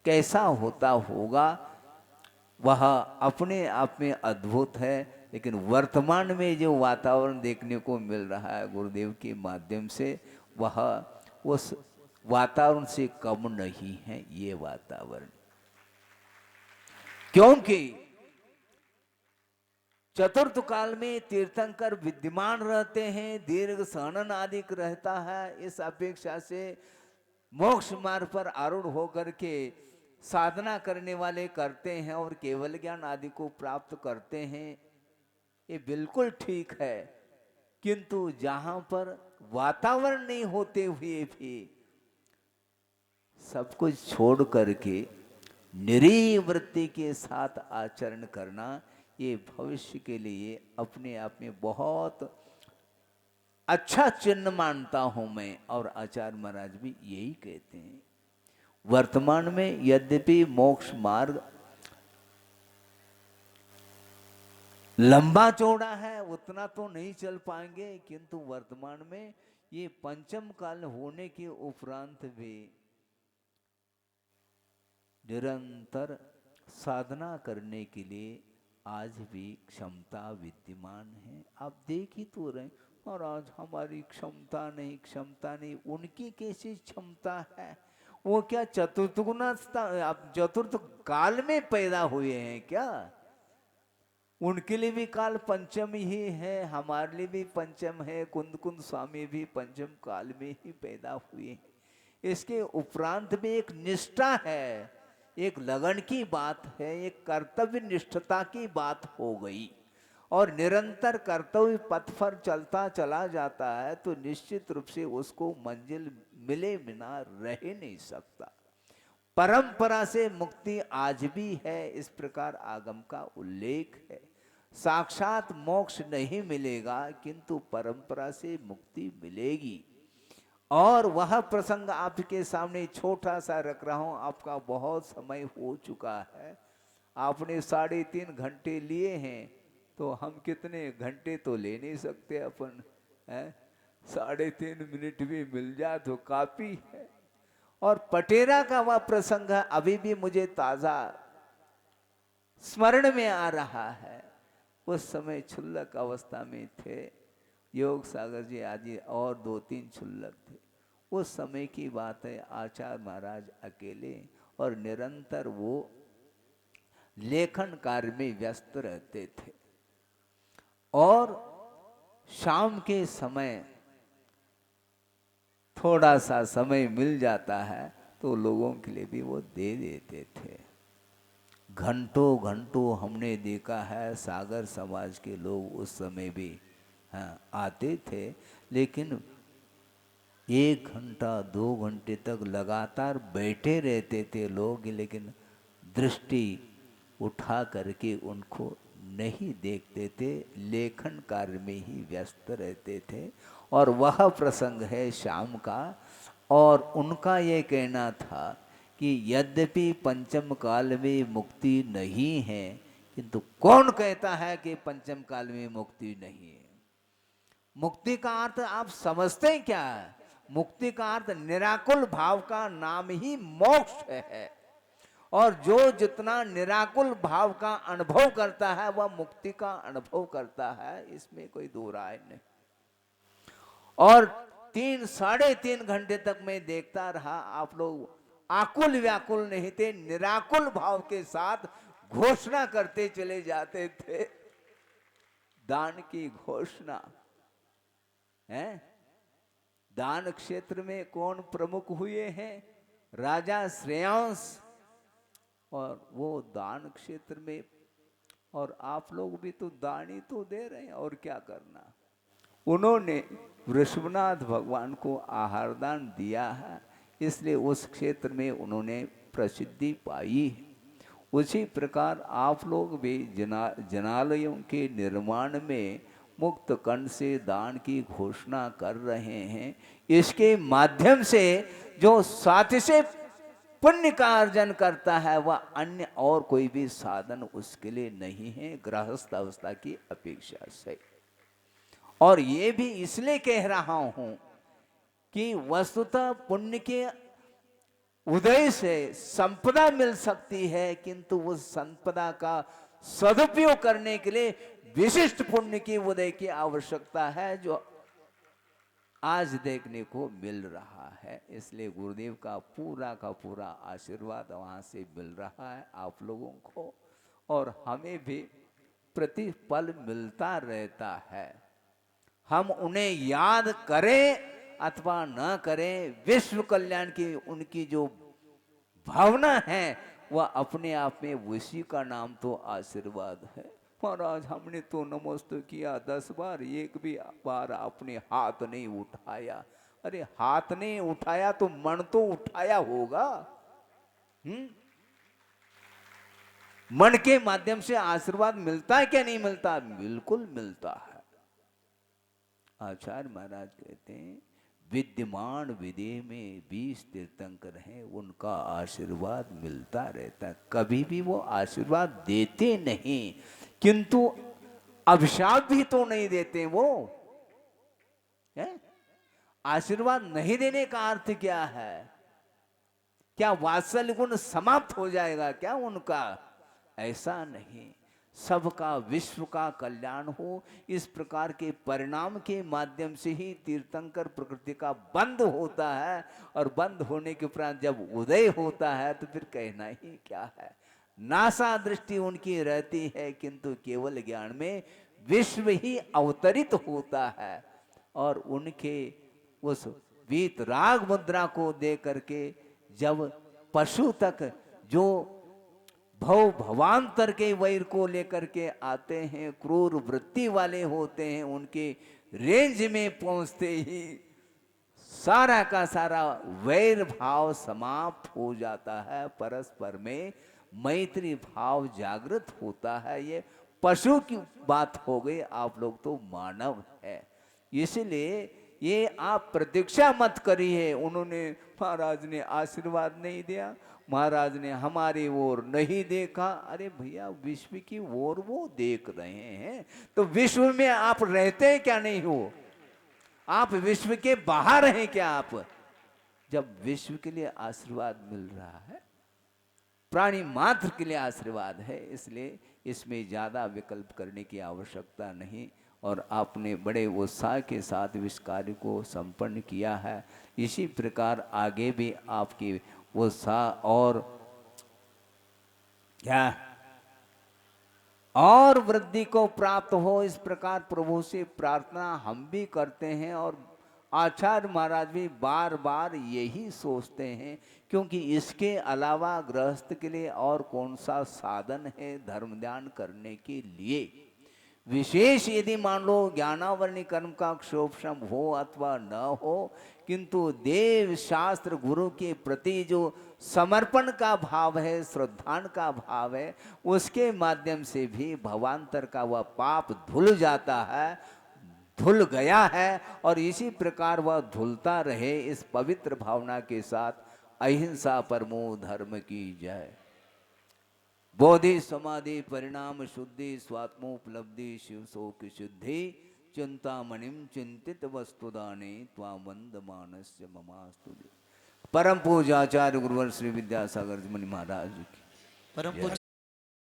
कैसा होता होगा वह अपने आप में अद्भुत है। लेकिन वर्तमान में जो वातावरण देखने को मिल रहा है गुरुदेव के माध्यम से, वह उस वातावरण से कम नहीं है ये वातावरण। क्योंकि चतुर्थ काल में तीर्थंकर विद्यमान रहते हैं, दीर्घ सहनन आदि रहता है। इस अपेक्षा से मोक्ष मार्ग पर आरूढ़ होकर के साधना करने वाले करते हैं और केवल ज्ञान आदि को प्राप्त करते हैं, ये बिल्कुल ठीक है। किंतु जहां पर वातावरण नहीं होते हुए भी सब कुछ छोड़ करके निरीह वृत्ति के साथ आचरण करना, ये भविष्य के लिए अपने आप में बहुत अच्छा चिन्ह मानता हूं मैं। और आचार्य महाराज भी यही कहते हैं। वर्तमान में यद्यपि मोक्ष मार्ग लंबा चौड़ा है, उतना तो नहीं चल पाएंगे, किंतु वर्तमान में ये पंचम काल होने के उपरांत भी निरंतर साधना करने के लिए आज भी क्षमता विद्यमान है। आप देख ही तो रहे, और आज हमारी क्षमता नहीं, उनकी कैसी क्षमता है? वो क्या चतुर्थ गुणस्था, आप चतुर्थ काल में पैदा हुए हैं क्या? उनके लिए भी काल पंचम ही है, हमारे लिए भी पंचम है। कुंद कुंद स्वामी भी पंचम काल में ही पैदा हुए हैं। इसके उपरांत में एक निष्ठा है, एक लगन की बात है, एक कर्तव्य निष्ठता की बात हो गई। और निरंतर कर्तव्य पथ पर चलता चला जाता है तो निश्चित रूप से उसको मंजिल मिले बिना रह नहीं सकता। परंपरा से मुक्ति आज भी है, इस प्रकार आगम का उल्लेख है। साक्षात मोक्ष नहीं मिलेगा, किंतु परंपरा से मुक्ति मिलेगी। और वह प्रसंग आपके सामने छोटा सा रख रहा हूं। आपका बहुत समय हो चुका है, आपने 3.5 घंटे लिए हैं, तो हम कितने घंटे तो ले नहीं सकते अपन है। 3.5 मिनट भी मिल जाए तो काफी है। और पटेरा का वह प्रसंग अभी भी मुझे ताजा स्मरण में आ रहा है। उस समय क्षुल्लक अवस्था में थे, योग सागर जी आदि और 2-3 क्षुल्लक थे। उस समय की बात है, आचार्य महाराज अकेले और निरंतर वो लेखन कार्य में व्यस्त रहते थे। और शाम के समय थोड़ा सा समय मिल जाता है तो लोगों के लिए भी वो दे देते थे। घंटों घंटों हमने देखा है, सागर समाज के लोग उस समय भी आते थे, लेकिन 1 घंटा 2 घंटे तक लगातार बैठे रहते थे लोग, लेकिन दृष्टि उठा करके उनको नहीं देखते थे, लेखन कार्य में ही व्यस्त रहते थे। और वह प्रसंग है शाम का। और उनका ये कहना था कि यद्यपि पंचम काल में मुक्ति नहीं है, किंतु कौन कहता है कि पंचम काल में मुक्ति नहीं है? मुक्ति का अर्थ आप समझते हैं क्या? मुक्ति का अर्थ निराकुल भाव का नाम ही मोक्ष है। और जो जितना निराकुल भाव का अनुभव करता है वह मुक्ति का अनुभव करता है, इसमें कोई दो राय नहीं। और 3-3.5 घंटे तक मैं देखता रहा, आप लोग आकुल व्याकुल नहीं थे, निराकुल भाव के साथ घोषणा करते चले जाते थे। दान की घोषणा है। दान क्षेत्र में कौन प्रमुख हुए हैं? राजा श्रेयांश। और वो दान क्षेत्र में, और आप लोग भी तो दान ही तो दे रहे हैं, और क्या करना। उन्होंने वृषभनाथ भगवान को आहार दान दिया है, इसलिए उस क्षेत्र में उन्होंने प्रसिद्धि पाई है। उसी प्रकार आप लोग भी जनालयों के निर्माण में मुक्त कंठ से दान की घोषणा कर रहे हैं। इसके माध्यम से जो साथ से पुण्य का अर्जन करता है वह अन्य और कोई भी साधन उसके लिए नहीं है गृहस्थ अवस्था की अपेक्षा से। और ये भी इसलिए कह रहा हूं कि वस्तुतः पुण्य के उदय से संपदा मिल सकती है, किंतु उस संपदा का सदुपयोग करने के लिए विशिष्ट पुण्य की उदय की आवश्यकता है, जो आज देखने को मिल रहा है। इसलिए गुरुदेव का पूरा आशीर्वाद वहां से मिल रहा है आप लोगों को, और हमें भी प्रतिपल मिलता रहता है। हम उन्हें याद करें अथवा न करें, विश्व कल्याण की उनकी जो भावना है वह अपने आप में उसी का नाम तो आशीर्वाद है। महाराज हमने तो नमस्ते किया 10 बार, एक भी बार आपने हाथ नहीं उठाया। अरे हाथ नहीं उठाया तो मन तो उठाया होगा। मन के माध्यम से आशीर्वाद मिलता है क्या नहीं मिलता? बिल्कुल मिलता है। आचार्य महाराज कहते हैं विद्यमान विदेह में 20 तीर्थंकर हैं, उनका आशीर्वाद मिलता रहता है। कभी भी वो आशीर्वाद देते नहीं, किंतु अभिशाप भी तो नहीं देते वो है? आशीर्वाद नहीं देने का अर्थ क्या है? क्या वात्सल्य गुण समाप्त हो जाएगा क्या उनका? ऐसा नहीं। सबका विश्व का कल्याण हो, इस प्रकार के परिणाम के माध्यम से ही तीर्थंकर प्रकृति का बंद होता है, और बंद होने के उपरांत जब उदय होता है तो फिर कहना ही क्या है। नासा दृष्टि उनकी रहती है, किंतु केवल ज्ञान में विश्व ही अवतरित होता है, और उनके उस वीतराग मुद्रा को दे करके जब पशु तक जो भवांतर के वैर को लेकर के आते हैं, क्रूर वृत्ति वाले होते हैं, उनके रेंज में पहुंचते ही सारा का सारा वैर भाव समाप्त हो जाता है, परस्पर में मैत्री भाव जागृत होता है। ये पशु की बात हो गई, आप लोग तो मानव है, इसलिए ये आप प्रतीक्षा मत करिए। उन्होंने महाराज ने आशीर्वाद नहीं दिया, महाराज ने हमारी ओर नहीं देखा। अरे भैया विश्व की ओर वो देख रहे हैं, तो विश्व में आप रहते हैं क्या नहीं हो? आप विश्व के बाहर हैं क्या आप? जब विश्व के लिए आशीर्वाद मिल रहा है, प्राणी मात्र के लिए आशीर्वाद है, इसलिए इसमें ज्यादा विकल्प करने की आवश्यकता नहीं। और आपने बड़े उत्साह के साथ इस कार्य को संपन्न किया है। इसी प्रकार आगे भी आपकी उत्साह और क्या और वृद्धि को प्राप्त हो, इस प्रकार प्रभु से प्रार्थना हम भी करते हैं। और आचार्य महाराज भी बार बार यही सोचते हैं, क्योंकि इसके अलावा गृहस्थ के लिए और कौन सा साधन है धर्म ध्यान करने के लिए। विशेष यदि मान लो ज्ञानावरणी कर्म का क्षोभशम हो अथवा न हो, किंतु देव शास्त्र गुरु के प्रति जो समर्पण का भाव है, श्रद्धान का भाव है, उसके माध्यम से भी भवांतर का वह पाप धुल जाता है, धुल गया है, और इसी प्रकार वह धुलता रहे। इस पवित्र भावना के साथ अहिंसा परमो धर्म की जय। बोधि समाधि परिणाम शुद्धि स्वात्मोपलब्धि शिव शोक शुद्धि चिंतामणिम चिंतित वस्तुदाने त्वामंद मानस्य ममास्तु। परम पूज्य आचार्य गुरुवर श्री विद्यासागर मुनि महाराज की परम पूज्य।